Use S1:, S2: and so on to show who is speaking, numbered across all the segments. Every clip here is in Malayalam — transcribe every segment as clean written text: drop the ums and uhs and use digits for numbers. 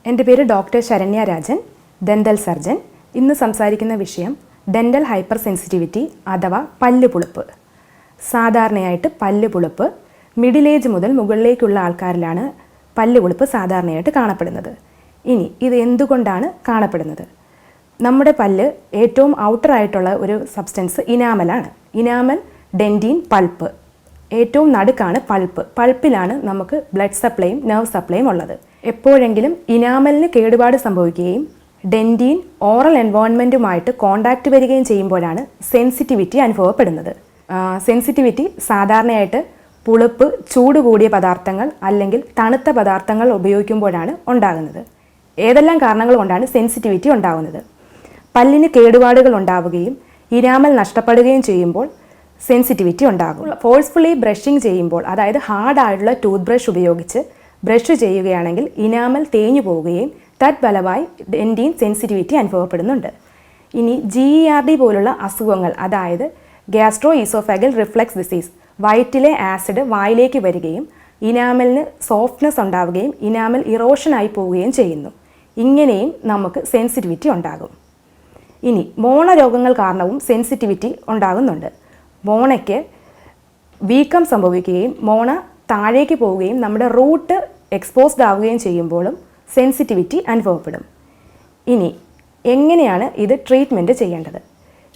S1: എൻ്റെ പേര് doctor Saranya Rajan, dental surgeon. ഇന്ന് സംസാരിക്കുന്ന വിഷയം ഡെൻ്റൽ ഹൈപ്പർ സെൻസിറ്റിവിറ്റി അഥവാ പല്ലുപുളിപ്പ്. സാധാരണയായിട്ട് പല്ലുപുളിപ്പ് മിഡിൽ ഏജ് മുതൽ മുകളിലേക്കുള്ള ആൾക്കാരിലാണ് പല്ലുപുളിപ്പ് സാധാരണയായിട്ട് കാണപ്പെടുന്നത്. ഇനി ഇത് എന്തുകൊണ്ടാണ് കാണപ്പെടുന്നത്? നമ്മുടെ പല്ല് ഏറ്റവും ഔട്ടർ ആയിട്ടുള്ള ഒരു സബ്സ്റ്റൻസ് ഇനാമലാണ്. Enamel, dentin, pulp. ഏറ്റവും നടുക്കാണ് പൾപ്പ്. പൾപ്പിലാണ് നമുക്ക് ബ്ലഡ് സപ്ലൈയും നെർവ് സപ്ലൈയും ഉള്ളത്. എപ്പോഴെങ്കിലും ഇനാമലിന് കേടുപാട് സംഭവിക്കുകയും ഡെൻറ്റിൻ ഓറൽ എൻവയോൺമെൻറ്റുമായിട്ട് കോണ്ടാക്റ്റ് വരികയും ചെയ്യുമ്പോഴാണ് സെൻസിറ്റിവിറ്റി അനുഭവപ്പെടുന്നത്. സെൻസിറ്റിവിറ്റി സാധാരണയായിട്ട് പുളിപ്പ്, ചൂട് കൂടിയ പദാർത്ഥങ്ങൾ അല്ലെങ്കിൽ തണുത്ത പദാർത്ഥങ്ങൾ ഉപയോഗിക്കുമ്പോഴാണ് ഉണ്ടാകുന്നത്. ഏതെല്ലാം കാരണങ്ങൾ കൊണ്ടാണ് സെൻസിറ്റിവിറ്റി ഉണ്ടാകുന്നത്? പല്ലിന് കേടുപാടുകൾ ഉണ്ടാവുകയും ഇനാമൽ നഷ്ടപ്പെടുകയും ചെയ്യുമ്പോൾ സെൻസിറ്റിവിറ്റി ഉണ്ടാകും. ഫോഴ്സ്ഫുള്ളി ബ്രഷിങ് ചെയ്യുമ്പോൾ, അതായത് ഹാർഡായിട്ടുള്ള ടൂത്ത് ബ്രഷ് ഉപയോഗിച്ച് ബ്രഷ് ചെയ്യുകയാണെങ്കിൽ ഇനാമൽ തേഞ്ഞു പോവുകയും തത്ഫലമായി ഡെൻറ്റിൻ സെൻസിറ്റിവിറ്റി അനുഭവപ്പെടുന്നുണ്ട്. ഇനി GERD പോലുള്ള അസുഖങ്ങൾ, അതായത് ഗ്യാസ്ട്രോ ഈസോഫാഗൽ റിഫ്ലക്സ് ഡിസീസ്, വയറ്റിലെ ആസിഡ് വായിലേക്ക് വരികയും ഇനാമലിന് സോഫ്റ്റ്നെസ് ഉണ്ടാവുകയും ഇനാമൽ ഇറോഷനായി പോവുകയും ചെയ്യുന്നു. ഇങ്ങനെയും നമുക്ക് സെൻസിറ്റിവിറ്റി ഉണ്ടാകും. ഇനി മോണരോഗങ്ങൾ കാരണവും സെൻസിറ്റിവിറ്റി ഉണ്ടാകുന്നുണ്ട്. മോണയ്ക്ക് വീക്കം സംഭവിക്കുകയും മോണ താഴേക്ക് പോവുകയും നമ്മുടെ റൂട്ട് എക്സ്പോസ്ഡ് ആവുകയും ചെയ്യുമ്പോഴും സെൻസിറ്റിവിറ്റി അനുഭവപ്പെടും. ഇനി എങ്ങനെയാണ് ഇത് ട്രീറ്റ്മെൻറ്റ് ചെയ്യേണ്ടത്?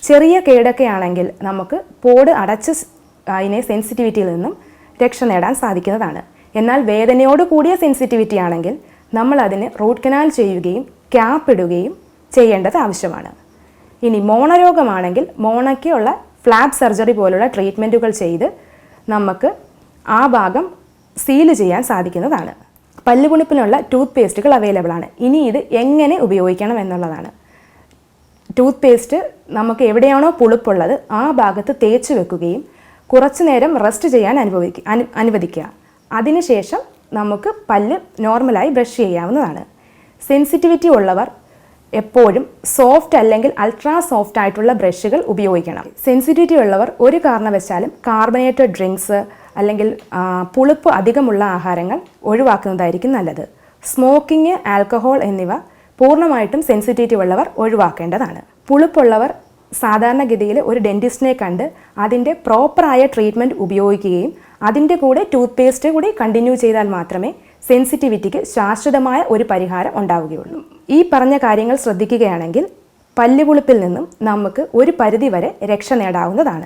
S1: ചെറിയ കേടൊക്കെ ആണെങ്കിൽ നമുക്ക് പോട് അടച്ച് അതിനെ സെൻസിറ്റിവിറ്റിയിൽ നിന്നും രക്ഷ നേടാൻ സാധിക്കുന്നതാണ്. എന്നാൽ വേദനയോട് കൂടിയ സെൻസിറ്റിവിറ്റി ആണെങ്കിൽ നമ്മൾ അതിന് റൂട്ട് കനാൽ ചെയ്യുകയും ക്യാപ്പ് ഇടുകയും ചെയ്യേണ്ടത് ആവശ്യമാണ്. ഇനി മോണരോഗമാണെങ്കിൽ മോണയ്ക്കുള്ള ഫ്ലാപ്പ് സർജറി പോലുള്ള ട്രീറ്റ്മെൻറ്റുകൾ ചെയ്ത് നമുക്ക് ആ ഭാഗം സീല് ചെയ്യാൻ സാധിക്കുന്നതാണ്. പല്ലുപുളിപ്പിനുള്ള ടൂത്ത് പേസ്റ്റുകൾ അവൈലബിൾ ആണ്. ഇനി ഇത് എങ്ങനെ ഉപയോഗിക്കണം എന്നുള്ളതാണ്. ടൂത്ത് പേസ്റ്റ് നമുക്ക് എവിടെയാണോ പുളിപ്പുള്ളത് ആ ഭാഗത്ത് തേച്ച് വെക്കുകയും കുറച്ചു നേരം റെസ്റ്റ് ചെയ്യാൻ അനുവദിക്കുക. അതിനുശേഷം നമുക്ക് പല്ല് നോർമലായി ബ്രഷ് ചെയ്യാവുന്നതാണ്. സെൻസിറ്റിവിറ്റി ഉള്ളവർ എപ്പോഴും സോഫ്റ്റ് അല്ലെങ്കിൽ അൾട്രാ സോഫ്റ്റ് ആയിട്ടുള്ള ബ്രഷുകൾ ഉപയോഗിക്കണം. സെൻസിറ്റിവിറ്റി ഉള്ളവർ ഒരു കാരണവശാലും കാർബണേറ്റഡ് ഡ്രിങ്ക്സ് അല്ലെങ്കിൽ പുളിപ്പ് അധികമുള്ള ആഹാരങ്ങൾ ഒഴിവാക്കുന്നതായിരിക്കും നല്ലത്. സ്മോക്കിംഗ്, ആൽക്കഹോൾ എന്നിവ പൂർണ്ണമായിട്ടും സെൻസിറ്റിവിറ്റി ഉള്ളവർ ഒഴിവാക്കേണ്ടതാണ്. പുളിപ്പുള്ളവർ സാധാരണഗതിയിൽ ഒരു ഡെൻറ്റിസ്റ്റിനെ കണ്ട് അതിൻ്റെ പ്രോപ്പറായ ട്രീറ്റ്മെൻറ്റ് ഉപയോഗിക്കുകയും അതിൻ്റെ കൂടെ ടൂത്ത് പേസ്റ്റ് കൂടി കണ്ടിന്യൂ ചെയ്താൽ മാത്രമേ സെൻസിറ്റിവിറ്റിക്ക് ശാശ്വതമായ ഒരു പരിഹാരം ഉണ്ടാവുകയുള്ളൂ. ഈ പറഞ്ഞ കാര്യങ്ങൾ ശ്രദ്ധിക്കുകയാണെങ്കിൽ പല്ലുപുളിപ്പിൽ നിന്നും നമുക്ക് ഒരു പരിധിവരെ രക്ഷ നേടാവുന്നതാണ്.